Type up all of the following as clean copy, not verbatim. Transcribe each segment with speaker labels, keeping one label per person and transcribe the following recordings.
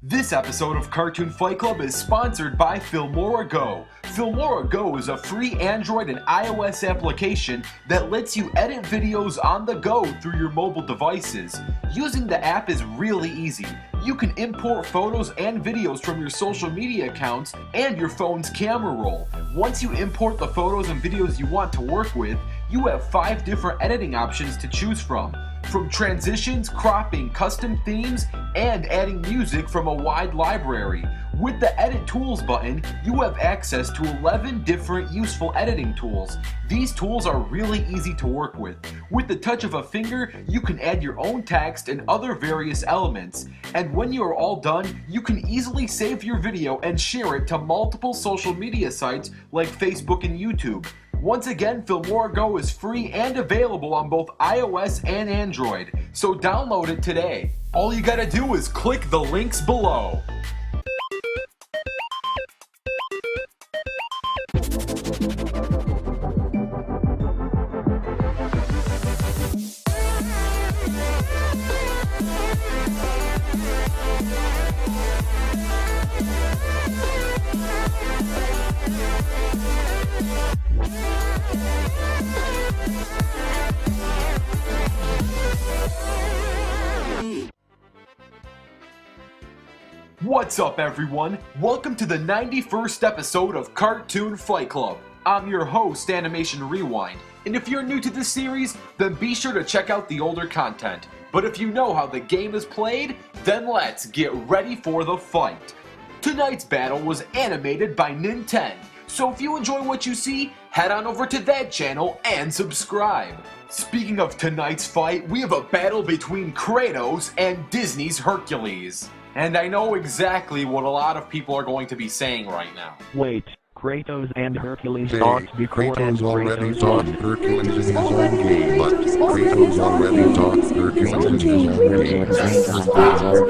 Speaker 1: This episode of Cartoon Fight Club is sponsored by Filmora Go. Filmora Go is a free Android and iOS application that lets you edit videos on the go through your mobile devices. Using the app is really easy. You can import photos and videos from your social media accounts and your phone's camera roll. Once you import the photos and videos you want to work with, you have 5 different editing options to choose from transitions, cropping, custom themes, and adding music from a wide library. With the Edit Tools button, you have access to 11 different useful editing tools. These tools are really easy to work with. With the touch of a finger, you can add your own text and other various elements. And when you are all done, you can easily save your video and share it to multiple social media sites like Facebook and YouTube. Once again, Filmora Go is free and available on both iOS and Android, so download it today. All you gotta do is click the links below. What's up, everyone? Welcome to the 91st episode of Cartoon Fight Club. I'm your host, Animation Rewind, and if you're new to this series, then be sure to check out the older content. But if you know how the game is played, then let's get ready for the fight. Tonight's battle was animated by Nintendo, so if you enjoy what you see, head on over to that channel and subscribe. Speaking of tonight's fight, we have a battle between KRATOS and Disney's HERCULES. And I know exactly what a lot of people are going to be saying right now.
Speaker 2: Wait, KRATOS and HERCULES talked before
Speaker 3: KRATOS already
Speaker 2: KRATOS
Speaker 3: talked
Speaker 2: won.
Speaker 3: HERCULES in his own game, but KRATOS already talked HERCULes in his own game.
Speaker 2: But KRATOS already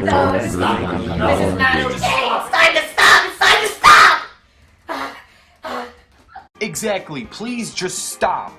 Speaker 2: talked
Speaker 4: This is not okay! It's time to stop! It's time to stop!
Speaker 1: Exactly, please just stop.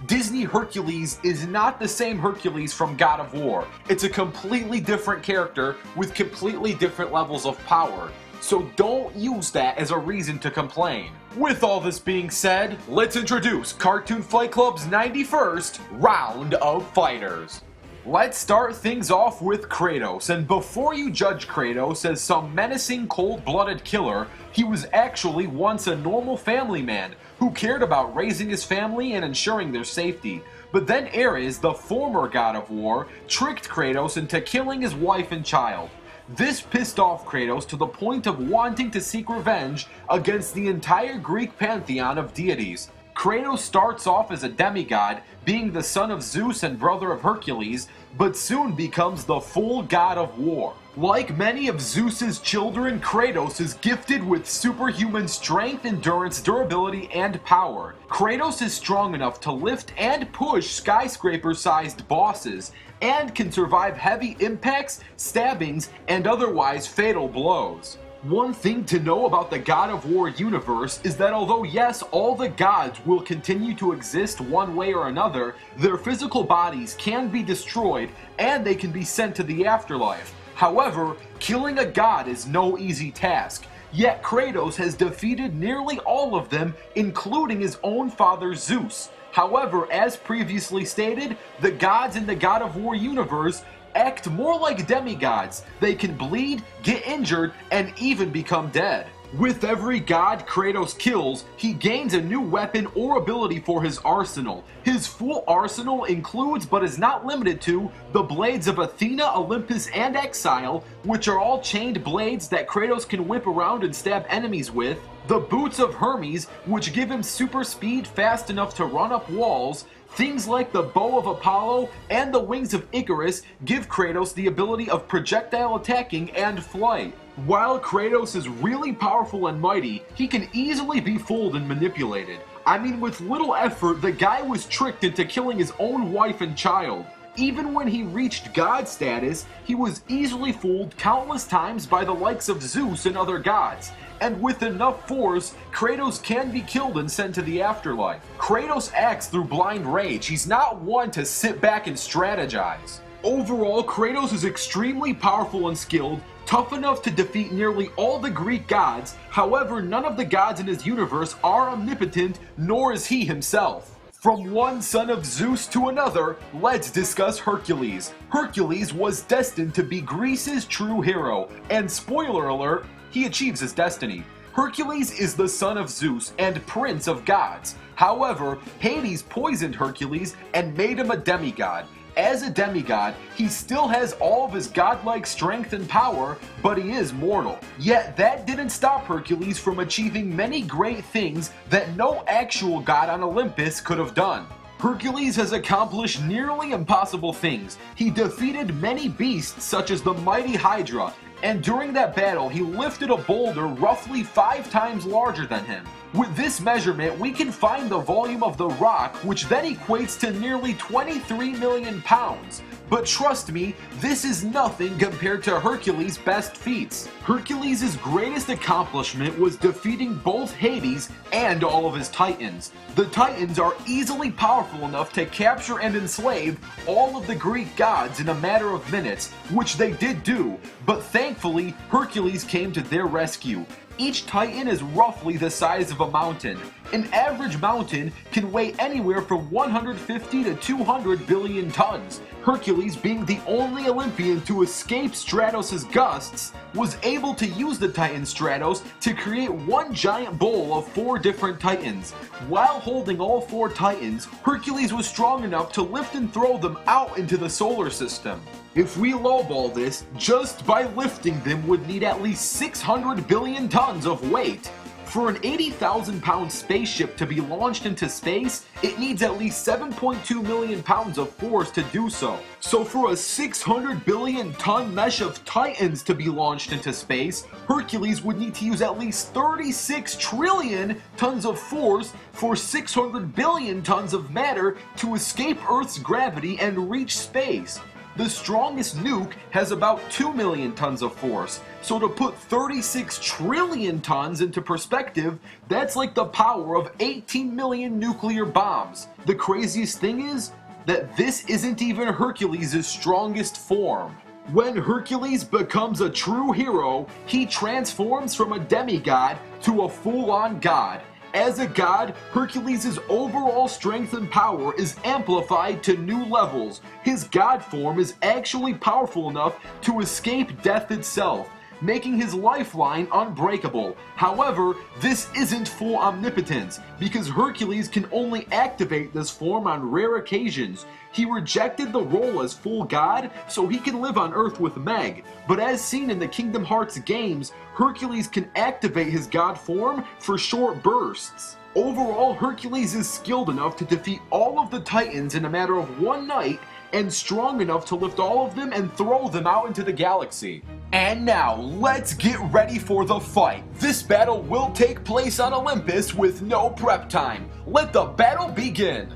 Speaker 1: Disney Hercules is not the same Hercules from God of War. It's a completely different character with completely different levels of power. So don't use that as a reason to complain. With all this being said, let's introduce Cartoon Fight Club's 91st round of fighters. Let's start things off with KRATOS, and before you judge KRATOS as some menacing cold-blooded killer, he was actually once a normal family man who cared about raising his family and ensuring their safety. But then Ares, the former god of war, tricked KRATOS into killing his wife and child. This pissed off KRATOS to the point of wanting to seek revenge against the entire Greek pantheon of deities. KRATOS starts off as a demigod, being the son of Zeus and brother of Hercules, but soon becomes the full god of war. Like many of Zeus's children, KRATOS is gifted with superhuman strength, endurance, durability, and power. KRATOS is strong enough to lift and push skyscraper-sized bosses, and can survive heavy impacts, stabbings, and otherwise fatal blows. One thing to know about the God of War universe is that although yes, all the gods will continue to exist one way or another, their physical bodies can be destroyed and they can be sent to the afterlife. However, killing a god is no easy task, yet KRATOS has defeated nearly all of them, including his own father Zeus. However, as previously stated, the gods in the God of War universe act more like demigods. They can bleed, get injured, and even become dead. With every god KRATOS kills, he gains a new weapon or ability for his arsenal. His full arsenal includes, but is not limited to, the blades of Athena, Olympus, and Exile, which are all chained blades that KRATOS can whip around and stab enemies with, the boots of Hermes, which give him super speed fast enough to run up walls. Things like the bow of Apollo and the wings of Icarus give KRATOS the ability of projectile attacking and flight. While KRATOS is really powerful and mighty, he can easily be fooled and manipulated. I mean, with little effort, the guy was tricked into killing his own wife and child. Even when he reached god status, he was easily fooled countless times by the likes of Zeus and other gods. And with enough force, KRATOS can be killed and sent to the afterlife. KRATOS acts through blind rage. He's not one to sit back and strategize. Overall, Kratos is extremely powerful and skilled, tough enough to defeat nearly all the Greek gods. However, none of the gods in his universe are omnipotent, nor is he himself. From one son of Zeus to another, let's discuss Hercules. Hercules was destined to be Greece's true hero, and spoiler alert, he achieves his destiny. Hercules is the son of Zeus and prince of gods. However, Hades poisoned Hercules and made him a demigod. As a demigod, he still has all of his godlike strength and power, but he is mortal. Yet that didn't stop Hercules from achieving many great things that no actual god on Olympus could have done. Hercules has accomplished nearly impossible things. He defeated many beasts such as the mighty Hydra, and during that battle he lifted a boulder roughly 5 times larger than him. With this measurement, we can find the volume of the rock, which then equates to nearly 23 million pounds. But trust me, this is nothing compared to Hercules' best feats. Hercules' greatest accomplishment was defeating both Hades and all of his titans. The titans are easily powerful enough to capture and enslave all of the Greek gods in a matter of minutes, which they did do, but thankfully Hercules came to their rescue. Each titan is roughly the size of a mountain. An average mountain can weigh anywhere from 150 to 200 billion tons. Hercules, being the only Olympian to escape Stratos' gusts, was able to use the Titan Stratos to create one giant bowl of 4 different titans. While holding all 4 titans, Hercules was strong enough to lift and throw them out into the solar system. If we lowball this, just by lifting them would need at least 600 billion tons of weight. For an 80,000 pound spaceship to be launched into space, it needs at least 7.2 million pounds of force to do so. So for a 600 billion ton mesh of titans to be launched into space, Hercules would need to use at least 36 trillion tons of force for 600 billion tons of matter to escape Earth's gravity and reach space. The strongest nuke has about 2 million tons of force, so to put 36 trillion tons into perspective, that's like the power of 18 million nuclear bombs. The craziest thing is that this isn't even Hercules' strongest form. When Hercules becomes a true hero, he transforms from a demigod to a full-on god. As a god, Hercules' overall strength and power is amplified to new levels. His god form is actually powerful enough to escape death itself, making his lifeline unbreakable. However, this isn't full omnipotence, because Hercules can only activate this form on rare occasions. He rejected the role as full god so he can live on Earth with Meg, but as seen in the Kingdom Hearts games, Hercules can activate his god form for short bursts. Overall, Hercules is skilled enough to defeat all of the Titans in a matter of one night, and strong enough to lift all of them and throw them out into the galaxy. And now, let's get ready for the fight. This battle will take place on Olympus with no prep time. Let the battle begin!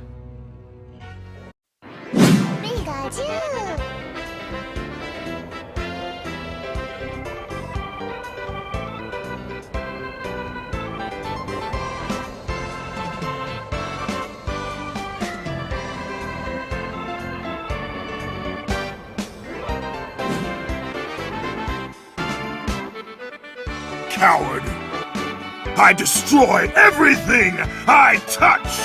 Speaker 5: Coward! I destroy everything I touch!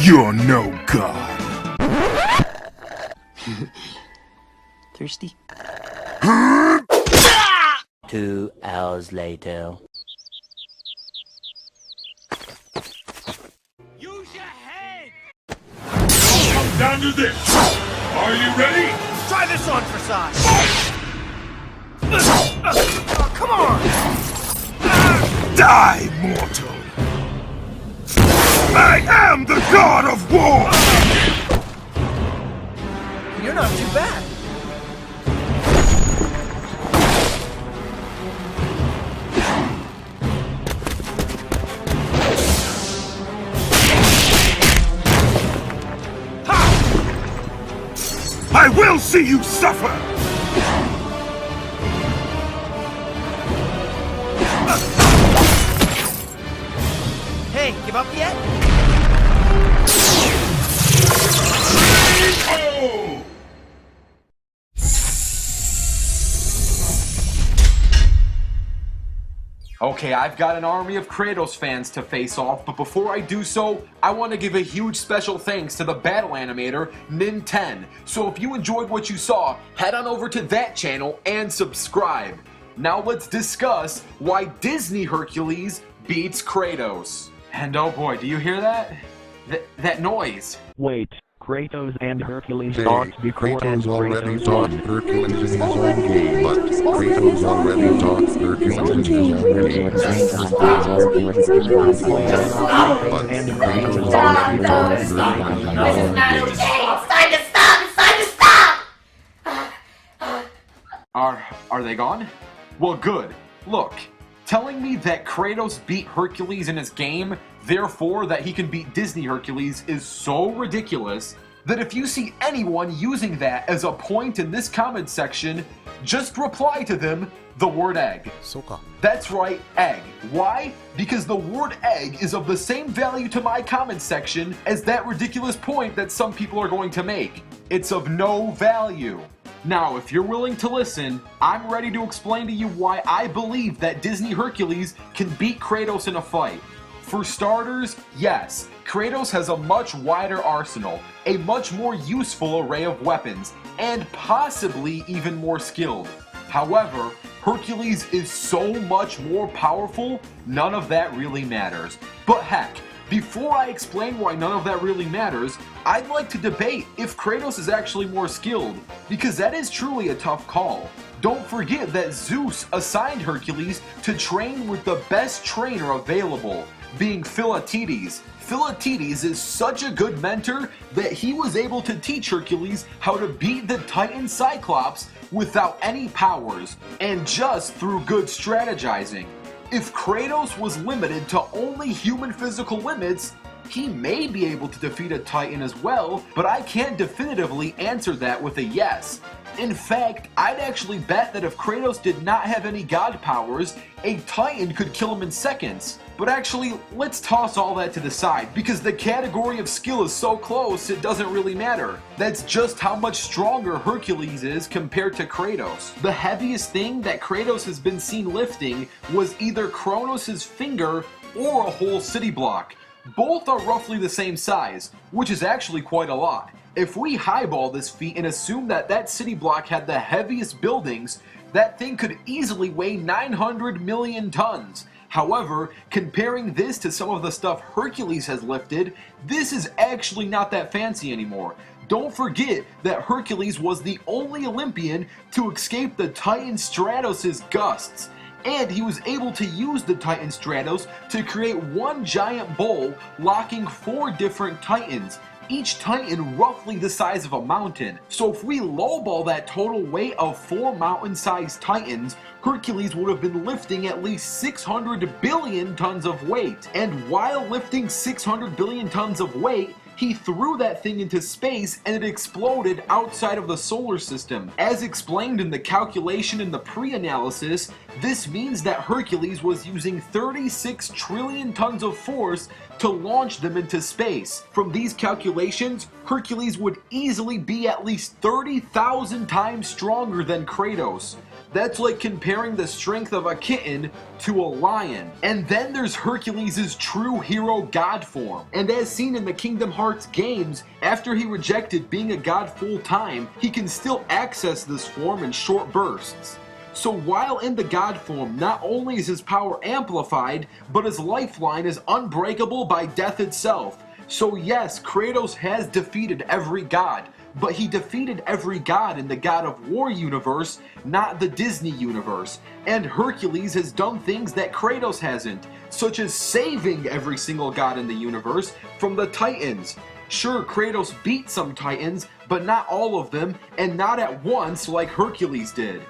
Speaker 5: You're no god.
Speaker 6: Thirsty? 2 hours later.
Speaker 5: Use your head! Come down to this! Are you ready?
Speaker 7: Try this on for size! Oh, come on!
Speaker 5: Die, mortal! I am the god of war!
Speaker 7: You're not too bad.
Speaker 5: Ha! I will see you suffer!
Speaker 7: Hey, give up yet?
Speaker 5: Oh!
Speaker 1: Okay, I've got an army of Kratos fans to face off, but before I do so, I want to give a huge special thanks to the battle animator, Nin10. So if you enjoyed what you saw, head on over to that channel and subscribe. Now let's discuss why Disney Hercules beats Kratos. And oh boy, do you hear that? That noise.
Speaker 2: Wait, Kratos and Hercules
Speaker 3: Hey,
Speaker 2: talked before and
Speaker 3: Kratos already
Speaker 2: Kratos
Speaker 3: taught
Speaker 2: won.
Speaker 3: Hercules in his own game, but Kratos already taught Hercules in his own game.
Speaker 2: And Kratos already taught
Speaker 4: This is not
Speaker 2: Hercules.
Speaker 4: okay. It's time to stop. It's time to stop.
Speaker 1: Are they gone? Well, good. Look, telling me that Kratos beat Hercules in his game, therefore that he can beat Disney Hercules, is so ridiculous that if you see anyone using that as a point in this comment section, just reply to them the word egg. That's right, egg. Why? Because the word egg is of the same value to my comment section as that ridiculous point that some people are going to make. It's of no value. Now, if you're willing to listen, I'm ready to explain to you why I believe that Disney Hercules can beat Kratos in a fight. For starters, yes, Kratos has a much wider arsenal, a much more useful array of weapons, and possibly even more skilled. However, Hercules is so much more powerful, none of that really matters. But heck, before I explain why none of that really matters, I'd like to debate if Kratos is actually more skilled, because that is truly a tough call. Don't forget that Zeus assigned Hercules to train with the best trainer available, being Philoctetes. Philoctetes is such a good mentor that he was able to teach Hercules how to beat the Titan Cyclops without any powers, and just through good strategizing. If Kratos was limited to only human physical limits, he may be able to defeat a Titan as well, but I can't definitively answer that with a yes. In fact, I'd actually bet that if Kratos did not have any god powers, a Titan could kill him in seconds. But actually, let's toss all that to the side, because the category of skill is so close it doesn't really matter. That's just how much stronger Hercules is compared to Kratos. The heaviest thing that Kratos has been seen lifting was either Kronos' finger or a whole city block. Both are roughly the same size, which is actually quite a lot. If we highball this feat and assume that that city block had the heaviest buildings, that thing could easily weigh 900 million tons. However, comparing this to some of the stuff Hercules has lifted, this is actually not that fancy anymore. Don't forget that Hercules was the only Olympian to escape the Titan Stratos' gusts, and he was able to use the Titan Stratos to create one giant bowl locking 4 different Titans, each Titan roughly the size of a mountain. So if we lowball that total weight of 4 mountain-sized Titans, Hercules would have been lifting at least 600 billion tons of weight. And while lifting 600 billion tons of weight, he threw that thing into space and it exploded outside of the solar system. As explained in the calculation in the pre-analysis, this means that Hercules was using 36 trillion tons of force to launch them into space. From these calculations, Hercules would easily be at least 30,000 times stronger than Kratos. That's like comparing the strength of a kitten to a lion. And then there's Hercules' true hero god form. And as seen in the Kingdom Hearts games, after he rejected being a god full time, he can still access this form in short bursts. So while in the god form, not only is his power amplified, but his lifeline is unbreakable by death itself. So yes, Kratos has defeated every god, but he defeated every god in the God of War universe, not the Disney universe. And Hercules has done things that Kratos hasn't, such as saving every single god in the universe from the Titans. Sure, Kratos beat some Titans, but not all of them, and not at once like Hercules did.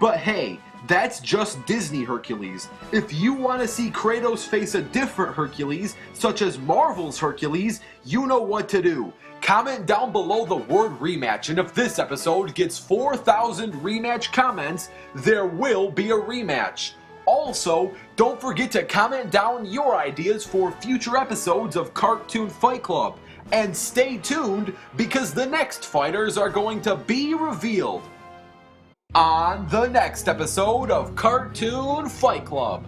Speaker 1: But hey, that's just Disney Hercules. If you want to see Kratos face a different Hercules, such as Marvel's Hercules, you know what to do. Comment down below the word rematch, and if this episode gets 4,000 rematch comments, there will be a rematch. Also, don't forget to comment down your ideas for future episodes of Cartoon Fight Club. And stay tuned, because the next fighters are going to be revealed on the next episode of Cartoon Fight Club.